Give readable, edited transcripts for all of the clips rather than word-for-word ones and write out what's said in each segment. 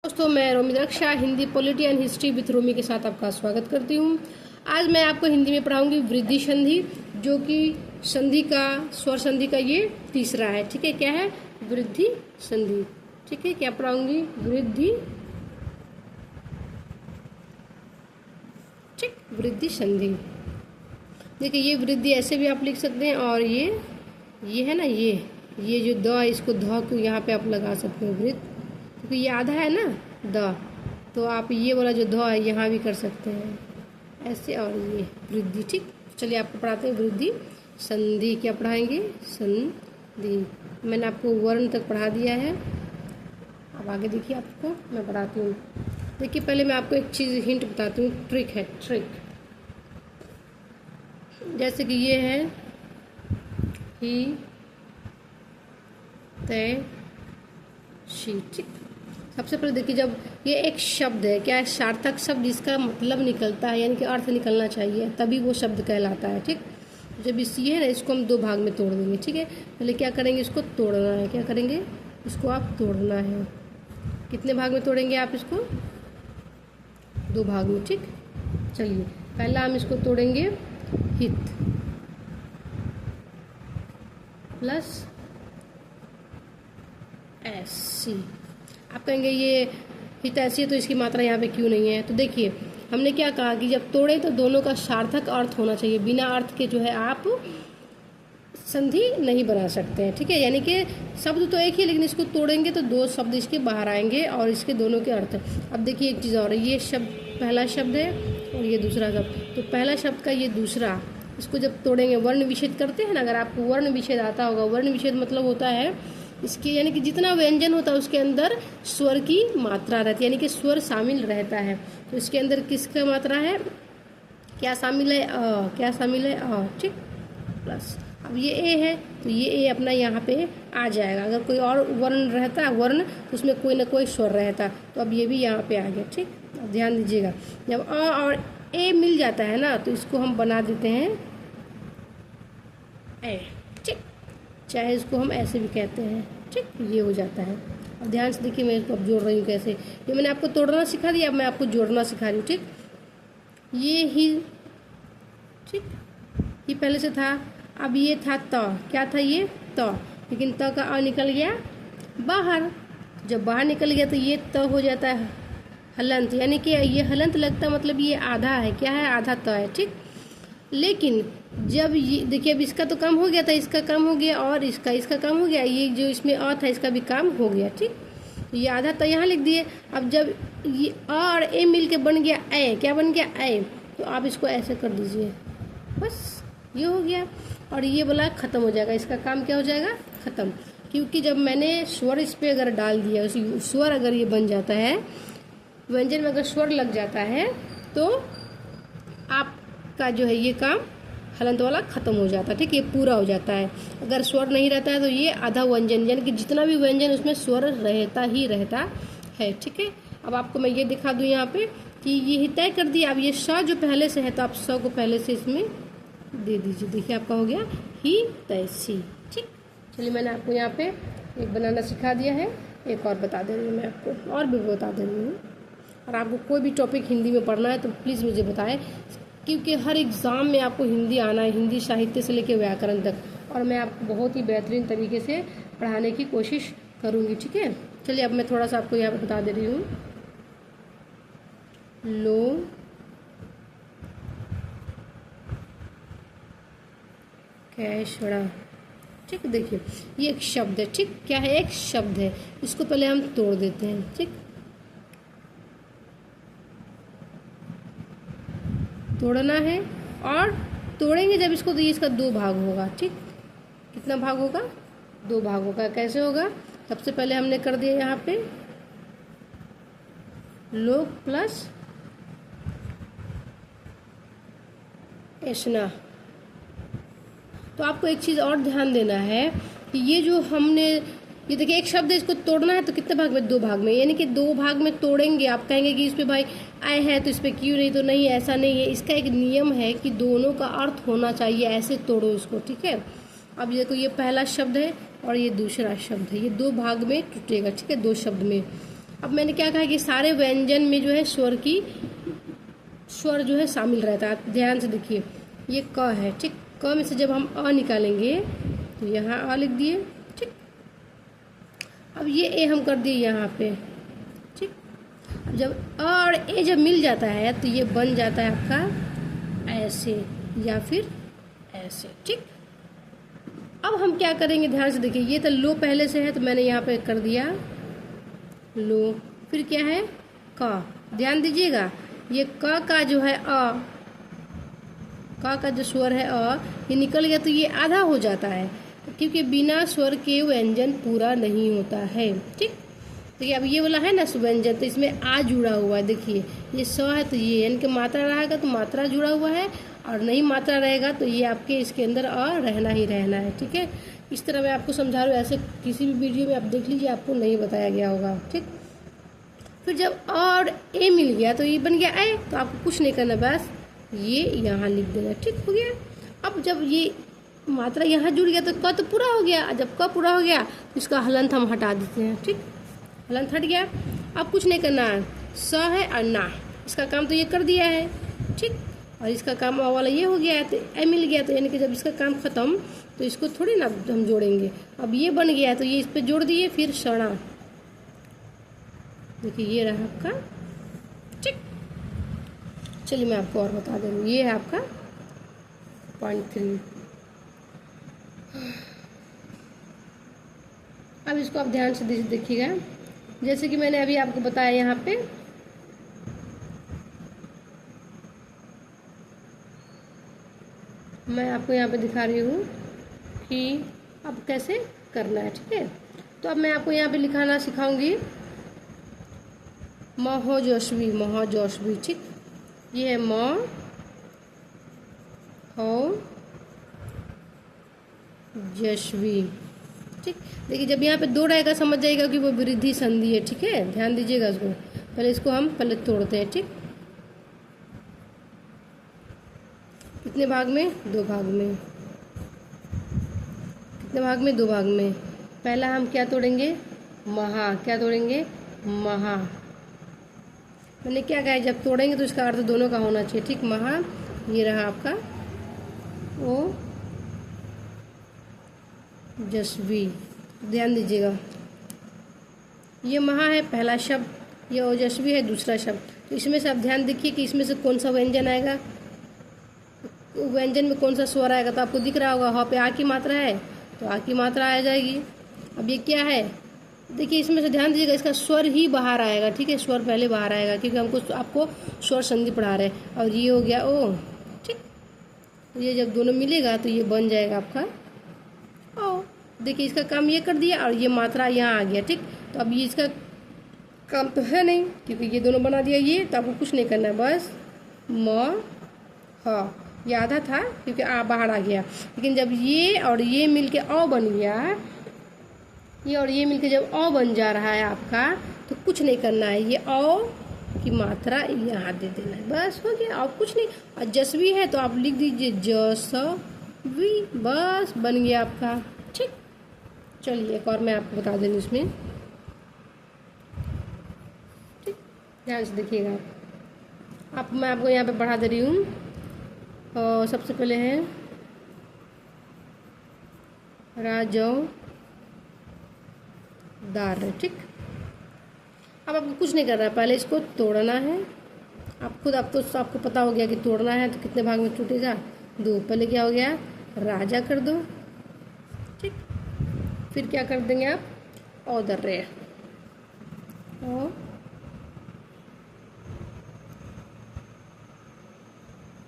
दोस्तों, मैं Romi Raksha Hindi polity and history with Romi के साथ आपका स्वागत करती हूँ। आज मैं आपको हिंदी में पढ़ाऊंगी वृद्धि संधि, जो कि संधि का स्वर संधि का ये तीसरा है। ठीक है, क्या है? वृद्धि संधि। ठीक है, क्या पढ़ाऊंगी? वृद्धि, ठीक, वृद्धि संधि। देखिए, ये वृद्धि ऐसे भी आप लिख सकते हैं, और ये है ना, ये जो द, इसको ध को यहाँ पे आप लगा सकते हो वृद्ध, क्योंकि ये आधा है ना द, तो आप ये वाला जो ध है यहाँ भी कर सकते हैं ऐसे, और ये वृद्धि। ठीक, चलिए आपको पढ़ाते हैं वृद्धि संधि। क्या पढ़ाएंगे? संधि। मैंने आपको वर्ण तक पढ़ा दिया है, अब आगे देखिए, आपको मैं पढ़ाती हूँ। देखिए, पहले मैं आपको एक चीज़ हिंट बताती हूँ, ट्रिक है, ट्रिक। जैसे कि ये है ही, तय, शी। ठीक, सबसे पहले देखिए, जब ये एक शब्द है, क्या है? सार्थक शब्द, जिसका मतलब निकलता है, यानी कि अर्थ निकलना चाहिए, तभी वो शब्द कहलाता है। ठीक, जब इस ये है ना, इसको हम दो भाग में तोड़ देंगे। ठीक है, पहले क्या करेंगे? इसको तोड़ना है। क्या करेंगे? इसको आप तोड़ना है। कितने भाग में तोड़ेंगे आप इसको? दो भाग में। ठीक, चलिए पहला हम इसको तोड़ेंगे हित प्लस ऐसी। आप कहेंगे ये हित ऐसी है तो इसकी मात्रा यहाँ पे क्यों नहीं है? तो देखिए, हमने क्या कहा कि जब तोड़े तो दोनों का सार्थक अर्थ होना चाहिए, बिना अर्थ के जो है आप संधि नहीं बना सकते हैं। ठीक है, यानी कि शब्द तो एक ही, लेकिन इसको तोड़ेंगे तो दो शब्द इसके बाहर आएंगे और इसके दोनों के अर्थ। अब देखिए, एक चीज़ और है, ये शब्द पहला शब्द है और ये दूसरा शब्द, तो पहला शब्द का ये दूसरा, इसको जब तोड़ेंगे, वर्ण विच्छेद करते हैं ना, अगर आपको वर्ण विच्छेद आता होगा, वर्ण विच्छेद मतलब होता है इसके, यानी कि जितना व्यंजन होता है उसके अंदर स्वर की मात्रा रहती है, यानी कि स्वर शामिल रहता है। तो इसके अंदर किसका मात्रा है? क्या शामिल है? क्या शामिल है? ठीक, प्लस। अब ये ए है तो ये ए अपना यहाँ पे आ जाएगा। अगर कोई और वर्ण रहता, वर्ण, तो उसमें कोई ना कोई स्वर रहता, तो अब ये भी यहाँ पे आ गया। ठीक, अब ध्यान दीजिएगा, जब अ और ए मिल जाता है ना, तो इसको हम बना देते हैं ए। ठीक, चाहे इसको हम ऐसे भी कहते हैं। ठीक, ये हो जाता है। अब ध्यान से देखिए, मैं इसको अब जोड़ रही हूँ कैसे। ये मैंने आपको तोड़ना सिखा दिया, अब मैं आपको जोड़ना सिखा रही हूँ। ठीक, ये ही, ठीक, ये पहले से था, अब ये था त, क्या था? ये त, लेकिन त का अ निकल गया बाहर। जब बाहर निकल गया तो ये त हो जाता है हलंत, यानी कि ये हलंत लगता, मतलब ये आधा है। क्या है? आधा त है। ठीक, लेकिन जब ये देखिए, अब इसका तो कम हो गया था, इसका कम हो गया, और इसका कम हो गया, ये जो इसमें अ था इसका भी कम हो गया। ठीक, तो ये आधा तो यहाँ लिख दिए। अब जब ये अ और ए मिल के बन गया ए, क्या बन गया? ए, तो आप इसको ऐसे कर दीजिए, बस ये हो गया, और ये वाला खत्म हो जाएगा। इसका काम क्या हो जाएगा? खत्म, क्योंकि जब मैंने स्वर इस पर अगर डाल दिया, स्वर अगर ये बन जाता है, व्यंजन में अगर स्वर लग जाता है, तो आपका जो है ये काम हलंत वाला खत्म हो जाता है। ठीक, ये पूरा हो जाता है। अगर स्वर नहीं रहता है तो ये आधा व्यंजन, यानी कि जितना भी व्यंजन उसमें स्वर रहता ही रहता है। ठीक है, अब आपको मैं ये दिखा दूँ यहाँ पे कि ये तय कर दिया। अब ये स जो पहले से है, तो आप स को पहले से इसमें दे दीजिए। देखिए, आपका हो गया ही, तय, सी। ठीक, चलिए मैंने आपको यहाँ पे एक बनाना सिखा दिया है, एक और बता दे रही हूँ मैं आपको, और भी बता दे रही हूँ। और आपको कोई भी टॉपिक हिंदी में पढ़ना है तो प्लीज़ मुझे बताएं, क्योंकि हर एग्ज़ाम में आपको हिंदी आना है, हिंदी साहित्य से लेकर व्याकरण तक, और मैं आपको बहुत ही बेहतरीन तरीके से पढ़ाने की कोशिश करूँगी। ठीक है, चलिए अब मैं थोड़ा सा आपको यहाँ पर बता दे रही हूँ। लो कैशड़ा। ठीक, देखिए ये एक शब्द है। ठीक, क्या है? एक शब्द है। इसको पहले हम तोड़ देते हैं। ठीक, तोड़ना है, और तोड़ेंगे जब इसको, तो ये इसका दो भाग होगा। ठीक, कितना भाग होगा? दो भाग होगा। कैसे होगा? सबसे पहले हमने कर दिया यहाँ पे लोक प्लस ऐसना। तो आपको एक चीज़ और ध्यान देना है कि ये जो हमने, ये देखिए एक शब्द है, इसको तोड़ना है तो कितने भाग में? दो भाग में, यानी कि दो भाग में तोड़ेंगे। आप कहेंगे कि इस पे भाई आए है तो इस पे क्यों नहीं? तो नहीं, ऐसा नहीं है। इसका एक नियम है कि दोनों का अर्थ होना चाहिए, ऐसे तोड़ो इसको। ठीक है, अब देखो, ये पहला शब्द है और ये दूसरा शब्द है, ये दो भाग में टूटेगा। ठीक है, दो शब्द में। अब मैंने क्या कहा कि सारे व्यंजन में जो है स्वर जो है शामिल रहता है। ध्यान से देखिए, ये क है, ठीक। क में से जब हम अ निकालेंगे तो यहाँ अ लिख दिए, ठीक। अब ये ए हम कर दिए यहाँ पे, ठीक। अब जब अ और ए जब मिल जाता है तो ये बन जाता है आपका ऐसे या फिर ऐसे, ठीक। अब हम क्या करेंगे, ध्यान से देखिए, ये तो लो पहले से है तो मैंने यहाँ पे कर दिया लो। फिर क्या है क, ध्यान दीजिएगा, ये क का जो है क का जो स्वर है ये निकल गया तो ये आधा हो जाता है, क्योंकि बिना स्वर के व्यंजन पूरा नहीं होता है, ठीक। तो अब ये वाला है ना व्यंजन, तो इसमें आ जुड़ा हुआ है। देखिए ये स है तो ये यानी कि मात्रा रहेगा तो मात्रा जुड़ा हुआ है, और नहीं मात्रा रहेगा तो ये आपके इसके अंदर रहना ही रहना है, ठीक है। इस तरह मैं आपको समझा रहा हूँ, ऐसे किसी भी वीडियो में आप देख लीजिए, आपको नहीं बताया गया होगा, ठीक। फिर जब और ए मिल गया तो ये बन गया ए, तो आपको कुछ नहीं करना, बस ये यहाँ लिख देना, ठीक हो गया। अब जब ये मात्रा यहाँ जुड़ गया तो क तो पूरा हो गया, जब क पूरा हो गया तो इसका हलंत हम हटा देते हैं, ठीक। हलंत हट गया। अब कुछ नहीं करना है, स है और ना, इसका काम तो ये कर दिया है, ठीक। और इसका काम वाला ये हो गया है तो ए मिल गया, तो यानी कि जब इसका काम खत्म तो इसको थोड़ी ना हम जोड़ेंगे। अब ये बन गया है तो ये इस पर जोड़ दिए, फिर सणा, देखिए ये रहा आपका, ठीक। चलिए मैं आपको और बता दे रही हूँ, ये है आपका पॉइंट 3। अब इसको आप ध्यान से देखिएगा, जैसे कि मैंने अभी आपको बताया यहाँ पे मैं आपको यहाँ पे दिखा रही हूँ कि अब कैसे करना है, ठीक है। तो अब मैं आपको यहाँ पे लिखाना सिखाऊंगी म हो जोशवी, म हो जोशवी, ठीक। ये है म हो जशवी, ठीक। देखिए जब यहाँ पे दो रहेगा समझ जाएगा कि वो वृद्धि संधि है, ठीक है। ध्यान दीजिएगा उसको, पहले इसको हम पहले तोड़ते हैं, ठीक। कितने भाग में, 2 भाग में। कितने भाग में, 2 भाग में। पहला हम क्या तोड़ेंगे, महा, क्या तोड़ेंगे, महा। मैंने क्या कहा, जब तोड़ेंगे तो इसका अर्थ दोनों का होना चाहिए, ठीक। महा, ये रहा आपका ओ जस्वी, ध्यान दीजिएगा, ये महा है पहला शब्द, ये ओजस्वी है दूसरा शब्द। तो इसमें से आप ध्यान देखिए कि इसमें से कौन सा व्यंजन आएगा, व्यंजन में कौन सा स्वर आएगा। तो आपको दिख रहा होगा ह पे आ की मात्रा है तो आ की मात्रा आ जाएगी। अब ये क्या है, देखिए इसमें से ध्यान दीजिएगा, इसका स्वर ही बाहर आएगा, ठीक है। स्वर पहले बाहर आएगा क्योंकि हमको आपको स्वर संधि पढ़ा रहे हैं। और ये हो गया ओ, ठीक। ये जब दोनों मिलेगा तो ये बन जाएगा आपका ओ। देखिए इसका काम ये कर दिया और ये मात्रा यहाँ आ गया, ठीक। तो अब ये इसका काम तो है नहीं क्योंकि ये दोनों बना दिया ये, तो आपको कुछ नहीं करना है, बस म ह, ये आधा था क्योंकि आ बाहर आ गया। लेकिन जब ये और ये मिलके अ बन गया, ये और ये मिलके जब अ बन जा रहा है आपका, तो कुछ नहीं करना है, ये अ की मात्रा यहाँ दे देना है, बस हो गया। और कुछ नहीं। और जसवी है तो आप लिख दीजिए जसवी, बस बन गया आपका, ठीक। चलिए एक और मैं आपको बता दूँ इसमें, ठीक। ध्यान से देखिएगा आप, मैं आपको यहाँ पे पढ़ा दे रही हूँ। और सबसे पहले है राजो दार, ठीक। अब आपको कुछ नहीं करना है, पहले इसको तोड़ना है। आप खुद, आप तो आपको पता हो गया कि तोड़ना है तो कितने भाग में टूटेगा, 2। पहले क्या हो गया, राजा कर दो, ठीक। फिर क्या कर देंगे आप, औदर्य, ओ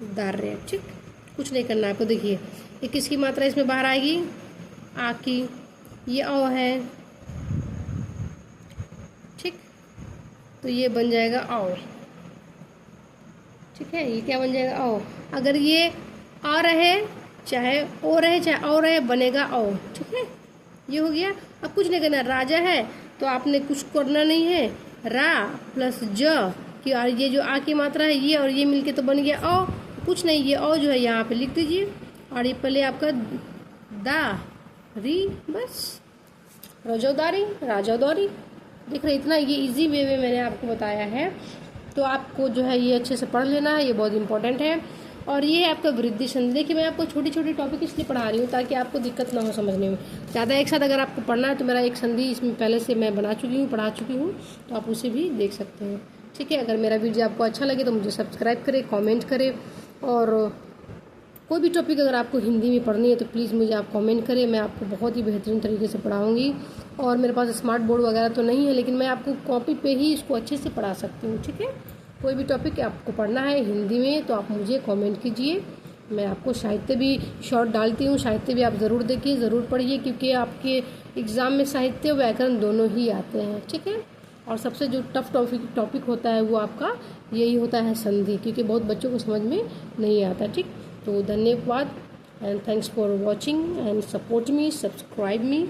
दार्य, ठीक। कुछ नहीं करना आपको। देखिए ये किसकी मात्रा इसमें बाहर आएगी, आ की, ये ओ है, ठीक। तो ये बन जाएगा ओ, ठीक है। ये क्या बन जाएगा, ओ। अगर ये आ रहे चाहे ओ रहे चाहे ओ रहे, बनेगा ओ, ठीक है। ये हो गया। अब कुछ नहीं करना, राजा है तो आपने कुछ करना नहीं है, रा प्लस ज की, और ये जो आ की मात्रा है ये और ये मिलके तो बन गया ओ। कुछ नहीं, ये ओ जो है यहाँ पे लिख दीजिए, और ये पहले आपका दा री, बस रजौदारी, राजौदारी, देख रहे इतना ये इजी वे में मैंने आपको बताया है, तो आपको जो है ये अच्छे से पढ़ लेना है, ये बहुत इंपॉर्टेंट है। और ये है आपका वृद्धि संधि। देखिए मैं आपको छोटी छोटी टॉपिक इसलिए पढ़ा रही हूँ ताकि आपको दिक्कत ना हो समझने में। ज़्यादा एक साथ अगर आपको पढ़ना है तो मेरा एक संधि इसमें पहले से मैं बना चुकी हूँ, पढ़ा चुकी हूँ, तो आप उसे भी देख सकते हैं। ठीक है, अगर मेरा वीडियो आपको अच्छा लगे तो मुझे सब्सक्राइब करें, कॉमेंट करें, और कोई भी टॉपिक अगर आपको हिंदी में पढ़नी है तो प्लीज़ मुझे आप कमेंट करें, मैं आपको बहुत ही बेहतरीन तरीके से पढ़ाऊँगी। और मेरे पास स्मार्ट बोर्ड वगैरह तो नहीं है, लेकिन मैं आपको कॉपी पे ही इसको अच्छे से पढ़ा सकती हूँ। ठीक है, कोई भी टॉपिक आपको पढ़ना है हिंदी में तो आप मुझे कमेंट कीजिए। मैं आपको साहित्य भी शॉर्ट डालती हूँ, साहित्य भी आप ज़रूर देखिए, ज़रूर पढ़िए, क्योंकि आपके एग्ज़ाम में साहित्य और व्याकरण दोनों ही आते हैं। ठीक है, और सबसे जो टफ टॉपिक होता है वो आपका यही होता है संधि, क्योंकि बहुत बच्चों को समझ में नहीं आता। ठीक, तो धन्यवाद and thanks for watching and support me, subscribe me.